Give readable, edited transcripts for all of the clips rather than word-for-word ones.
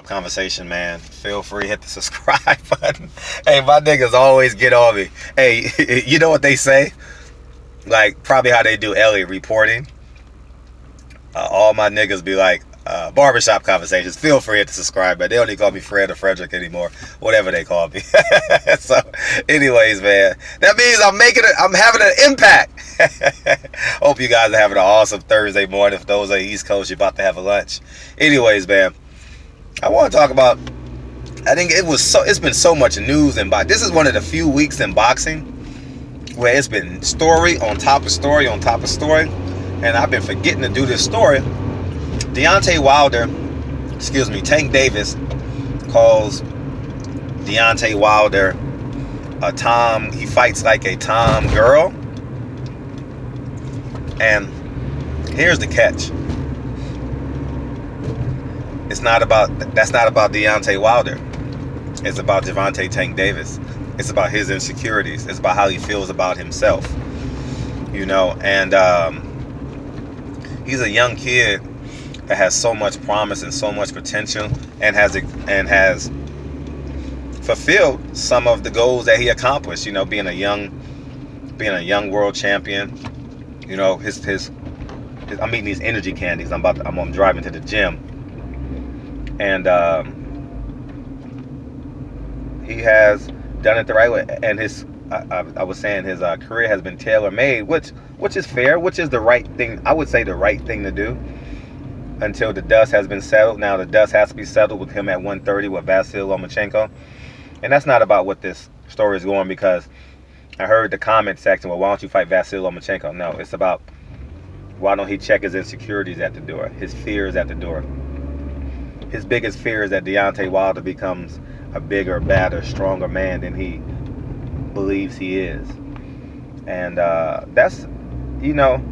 conversation, man. Feel free, hit the subscribe button. Hey, my niggas always get on me. Hey, you know what they say? Like, probably how they do Elliot reporting. All my niggas be like, barbershop conversations. Feel free, hit the subscribe button. They don't even call me Fred or Frederick anymore. Whatever they call me. So, anyways, man. That means I'm having an impact. Hope you guys are having an awesome Thursday morning. For those on the East Coast, you're about to have a lunch. Anyways, man. I want to talk about, I think it's been so much news in boxing. This is one of the few weeks in boxing where it's been story on top of story on top of story. And I've been forgetting to do this story. Tank Davis calls Deontay Wilder a Tom, he fights like a Tom girl. And here's the catch. That's not about Deontay Wilder. It's about Gervonta Tank Davis. It's about his insecurities. It's about how he feels about himself. You know, and he's a young kid that has so much promise and so much potential, and has fulfilled some of the goals that he accomplished. You know, being a young world champion. You know, I'm eating these energy candies. I'm driving to the gym. And he has done it the right way, and I was saying his career has been tailor-made, which is fair, which is the right thing. I would say the right thing to do until the dust has been settled. Now the dust has to be settled with him at 130 with Vasyl Lomachenko, and that's not about what this story is going, because I heard the comment section, well, why don't you fight Vasyl Lomachenko? No, it's about why don't he check his insecurities at the door, his fears at the door. His biggest fear is that Deontay Wilder becomes a bigger, badder, stronger man than he believes he is. And that's, you know,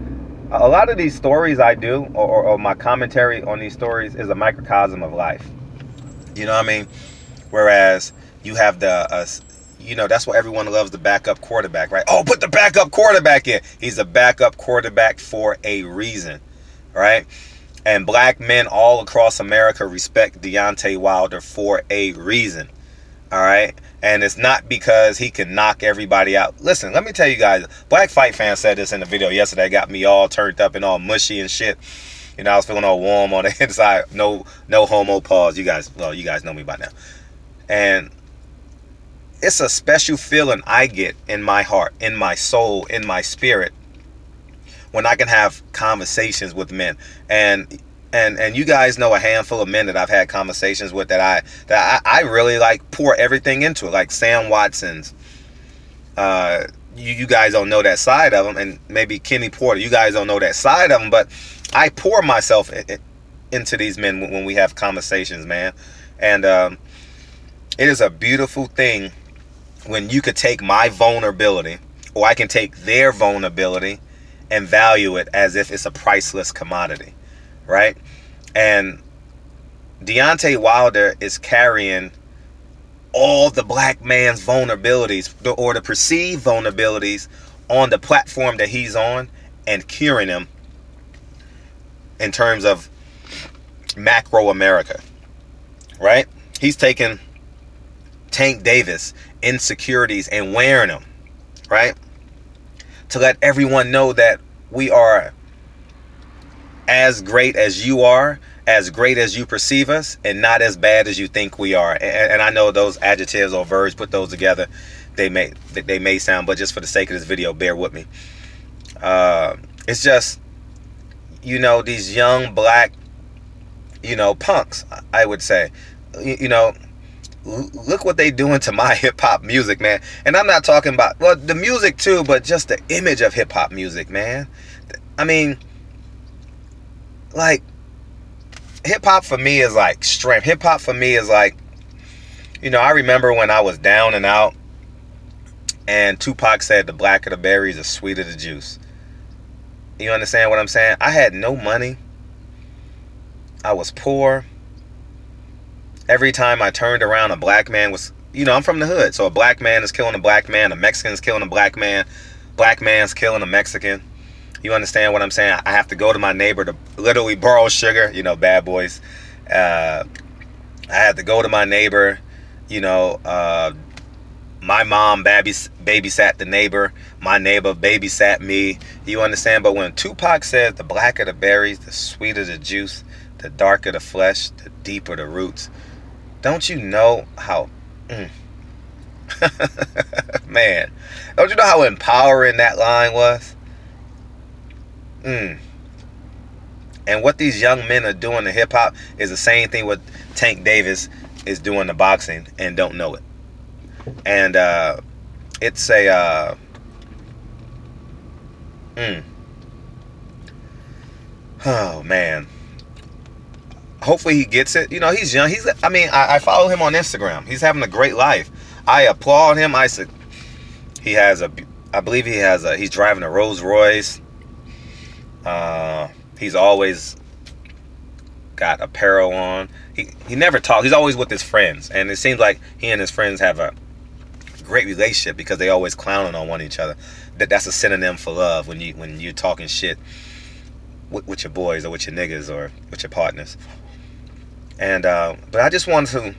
a lot of these stories I do, or my commentary on these stories, is a microcosm of life. You know what I mean? Whereas you have you know, that's why everyone loves the backup quarterback, right? Oh, put the backup quarterback in. He's a backup quarterback for a reason, right? And black men all across America respect Deontay Wilder for a reason. All right? And it's not because he can knock everybody out. Listen, let me tell you guys, Black Fight Fan said this in the video yesterday. It got me all turned up and all mushy and shit. You know, I was feeling all warm on the inside. No homo pause. You guys know me by now. And it's a special feeling I get in my heart, in my soul, in my spirit, when I can have conversations with men. And you guys know a handful of men that I've had conversations with that I really like pour everything into it, like Sam Watson's. You guys don't know that side of him, and maybe Kenny Porter. You guys don't know that side of him, but I pour myself into these men when we have conversations, man. And it is a beautiful thing when you could take my vulnerability, or I can take their vulnerability, and value it as if it's a priceless commodity, right? And Deontay Wilder is carrying all the black man's vulnerabilities, or the perceived vulnerabilities, on the platform that he's on, and curing them in terms of macro America, right? He's taking Tank Davis insecurities and wearing them, right? To let everyone know that we are as great as you are, as great as you perceive us, and not as bad as you think we are. And I know those adjectives or verbs, put those together, they may sound, but just for the sake of this video, bear with me. It's just, you know, these young black, you know, punks, I would say. You know, look what they doing to my hip-hop music, man. And I'm not talking about, well, the music too, but just the image of hip-hop music, man. I mean, like, hip-hop for me is like strength. Hip-hop for me is like, you know, I remember when I was down and out, and Tupac said, the blacker the berries, the sweeter the juice. You understand what I'm saying? I had no money. I was poor. Every time I turned around, a black man was, you know, I'm from the hood, so a black man is killing a black man, a Mexican is killing a black man's killing a Mexican. You understand what I'm saying? I have to go to my neighbor to literally borrow sugar, you know, bad boys. I had to go to my neighbor, you know, my mom babysat the neighbor. My neighbor babysat me. You understand? But when Tupac says, the blacker the berries, the sweeter the juice, the darker the flesh, the deeper the roots. Don't you know how... Man, don't you know how empowering that line was? And what these young men are doing to hip-hop is the same thing what Tank Davis is doing to boxing and don't know it. And it's a oh man, hopefully he gets it. You know, he's young. I follow him on Instagram. He's having a great life. I applaud him. I believe he's driving a Rolls Royce. He's always got apparel on. He never talks. He's always with his friends, and it seems like he and his friends have a great relationship because they always clowning on one each other. That's a synonym for love when you're talking shit with your boys or with your niggas or with your partners. And but I just want to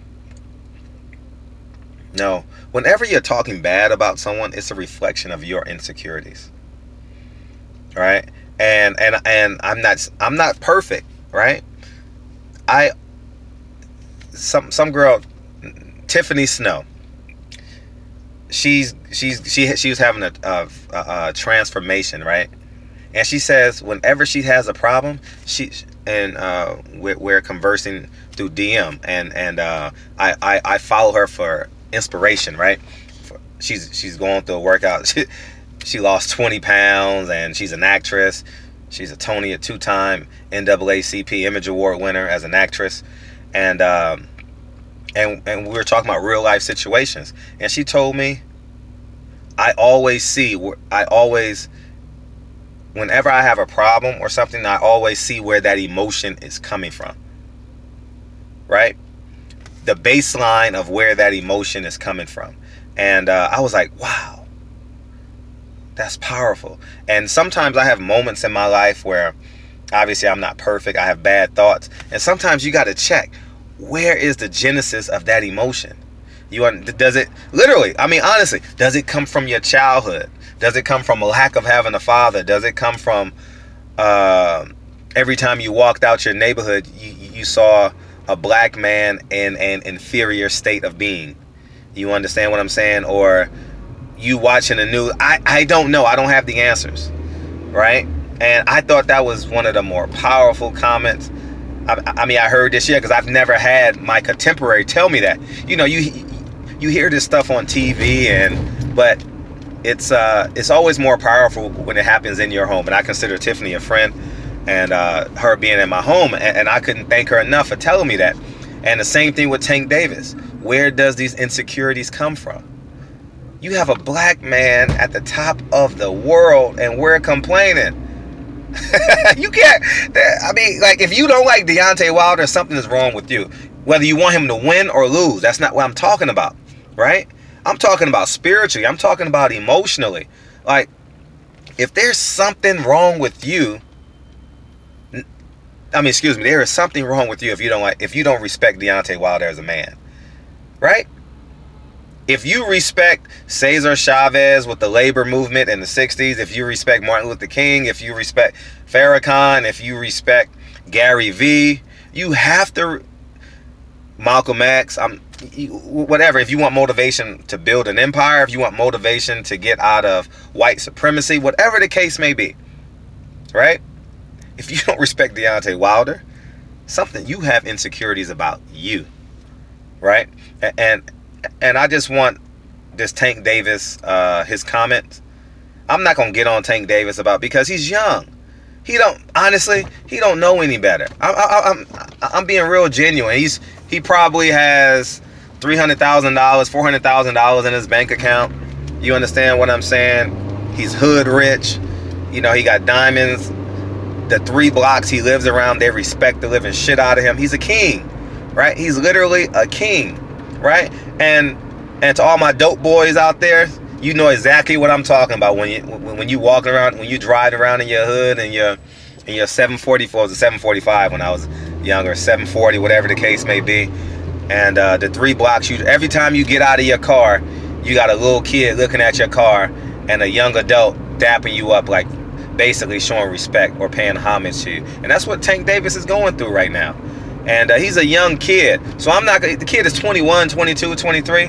know, whenever you're talking bad about someone, it's a reflection of your insecurities, right? And I'm not perfect, right? Some girl, Tiffani Snow, she was having a transformation, right? And she says whenever she has a problem, we're conversing through DM, and I follow her for inspiration, right? She's going through a workout. She lost 20 pounds, and she's an actress. She's a two-time NAACP Image Award winner as an actress, and we were talking about real life situations, and she told me, whenever I have a problem or something, I always see where that emotion is coming from, right? The baseline of where that emotion is coming from. And I was like, wow, that's powerful. And sometimes I have moments in my life where obviously I'm not perfect. I have bad thoughts. And sometimes you got to check, where is the genesis of that emotion? Does it literally, I mean, honestly, does it come from your childhood? Does it come from a lack of having a father? Does it come from every time you walked out your neighborhood, you saw a black man in an inferior state of being? You understand what I'm saying? Or you watching the news? I don't know. I don't have the answers, right? And I thought that was one of the more powerful comments. I mean, I heard this year because I've never had my contemporary tell me that. You know, you hear this stuff on TV, but it's always more powerful when it happens in your home. And I consider Tiffani a friend, and her being in my home, and I couldn't thank her enough for telling me that. And the same thing with Tank Davis. Where does these insecurities come from? You have a black man at the top of the world, and we're complaining. You can't. I mean, like, if you don't like Deontay Wilder, something is wrong with you. Whether you want him to win or lose, that's not what I'm talking about, right? I'm talking about spiritually. I'm talking about emotionally. Like, if there's something wrong with you, there is something wrong with you if you don't respect Deontay Wilder as a man, right? If you respect Cesar Chavez with the labor movement in the 60s, if you respect Martin Luther King, if you respect Farrakhan, if you respect Gary V, you have to, Malcolm X, whatever. If you want motivation to build an empire, if you want motivation to get out of white supremacy, whatever the case may be, right? If you don't respect Deontay Wilder, you have insecurities about you, right? And I just want this Tank Davis, his comments. I'm not gonna get on Tank Davis because he's young. He don't know any better. I'm being real genuine. He probably has $300,000, $400,000 in his bank account. You understand what I'm saying? He's hood rich. You know, he got diamonds. The 3 blocks he lives around, they respect the living shit out of him. He's a king, right? He's literally a king, right? And to all my dope boys out there, you know exactly what I'm talking about when you walk around, when you drive around in your hood and your 744, it was a 745 when I was younger, 740, whatever the case may be, And the 3 blocks, every time you get out of your car, you got a little kid looking at your car and a young adult dapping you up, like basically showing respect or paying homage to you. And that's what Tank Davis is going through right now. And he's a young kid, so I'm not gonna, the kid is 21, 22, 23.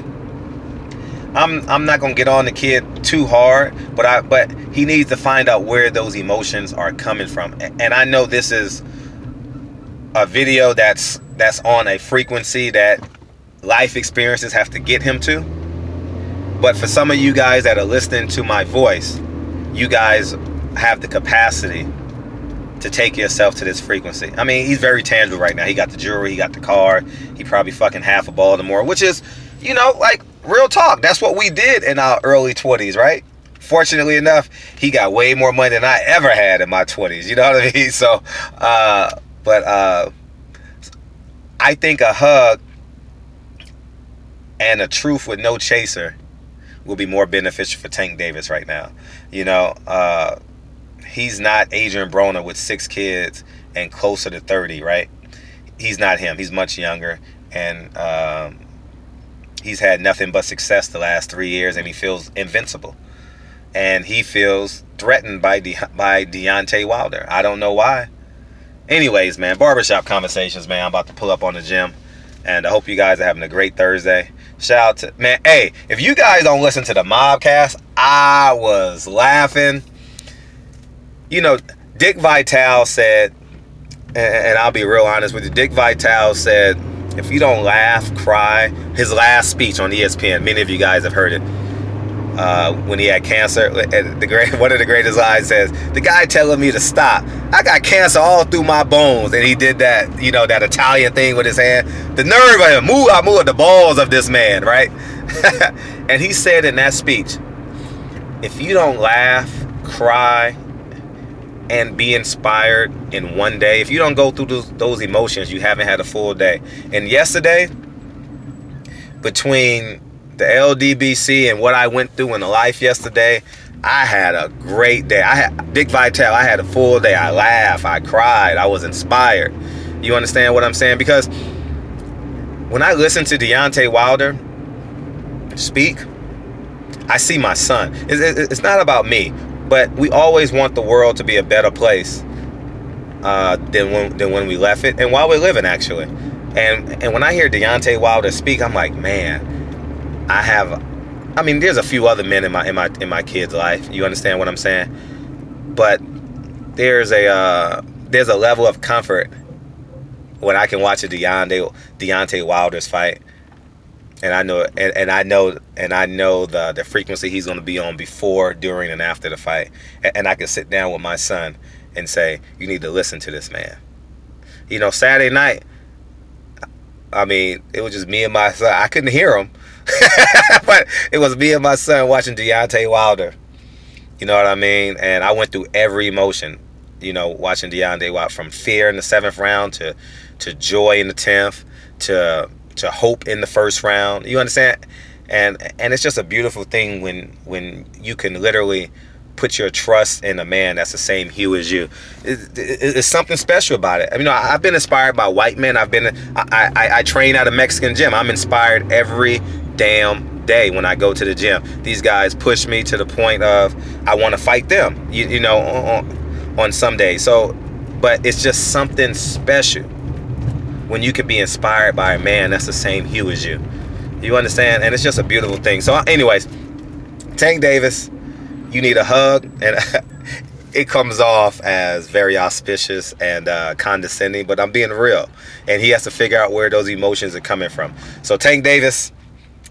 I'm not gonna get on the kid too hard, but he needs to find out where those emotions are coming from. And I know this is a video that's on a frequency that life experiences have to get him to. But for some of you guys that are listening to my voice, you guys have the capacity to take yourself to this frequency. I mean, he's very tangible right now. He got the jewelry, he got the car, he probably fucking half of Baltimore, which is, you know, like, real talk. That's what we did in our early 20s, right? Fortunately enough, he got way more money than I ever had in my 20s. You know what I mean? So, but I think a hug and a truth with no chaser will be more beneficial for Tank Davis right now. You know, he's not Adrian Broner with 6 kids and closer to 30, right? He's not him. He's much younger, and he's had nothing but success the last 3 years, and he feels invincible. And he feels threatened by Deontay Wilder. I don't know why. Anyways, man, Barbershop Conversations, man. I'm about to pull up on the gym, and I hope you guys are having a great Thursday. Shout out to, man, hey, if you guys don't listen to the Mobcast, I was laughing. You know, Dick Vitale said, and I'll be real honest with you, Dick Vitale said, if you don't laugh, cry, his last speech on ESPN, many of you guys have heard it, when he had cancer, one of the greatest lines says, the guy telling me to stop, I got cancer all through my bones. And he did that, you know, that Italian thing with his hand. The nerve of him, move the balls of this man, right? And he said in that speech, if you don't laugh, cry, and be inspired in one day, if you don't go through those emotions, you haven't had a full day. And yesterday, between the LDBC and what I went through in life yesterday, I had a great day. Dick Vitale, I had a full day. I laughed, I cried, I was inspired. You understand what I'm saying? Because when I listen to Deontay Wilder speak, I see my son. It's not about me, but we always want the world to be a better place than when we left it, and while we're living, actually. And when I hear Deontay Wilder speak, I'm like, man, I mean, there's a few other men in my kid's life. You understand what I'm saying? But there's a level of comfort when I can watch a Deontay Wilder's fight, and I know the frequency he's going to be on before, during, and after the fight, and I can sit down with my son and say, you need to listen to this man. You know, Saturday night, I mean, it was just me and my son. I couldn't hear him. But it was me and my son watching Deontay Wilder. You know what I mean? And I went through every emotion, you know, watching Deontay Wilder, from fear in the 7th round to joy in the 10th to hope in the 1st round. You understand? And it's just a beautiful thing when you can literally put your trust in a man that's the same hue as you. It's something special about it. I mean, I've been inspired by white men. I train at a Mexican gym. I'm inspired every damn day when I go to the gym. These guys push me to the point of I want to fight them, you know, on some days. So, but it's just something special when you can be inspired by a man that's the same hue as you. You understand? And it's just a beautiful thing. So anyways, Tank Davis, you need a hug, and it comes off as very auspicious and condescending, but I'm being real, and he has to figure out where those emotions are coming from. So Tank Davis,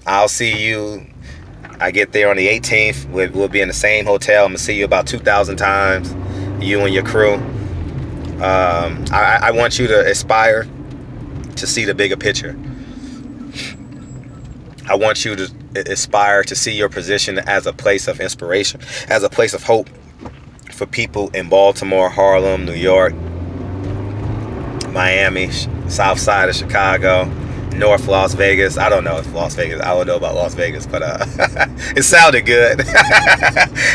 I'll see you. I get there on the 18th. We'll be in the same hotel. I'm gonna see you about 2,000 times, you and your crew. I want you to aspire to see the bigger picture. I want you to aspire to see your position as a place of inspiration, as a place of hope for people in Baltimore, Harlem, New York, Miami, South Side of Chicago, North Las Vegas. I don't know if Las Vegas, I don't know about Las Vegas, but it sounded good.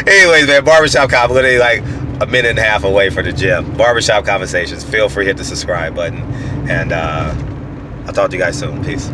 Anyways, man, Barbershop Conversations, literally like a minute and a half away from the gym. Barbershop Conversations. Feel free to hit the subscribe button, and I'll talk to you guys soon. Peace.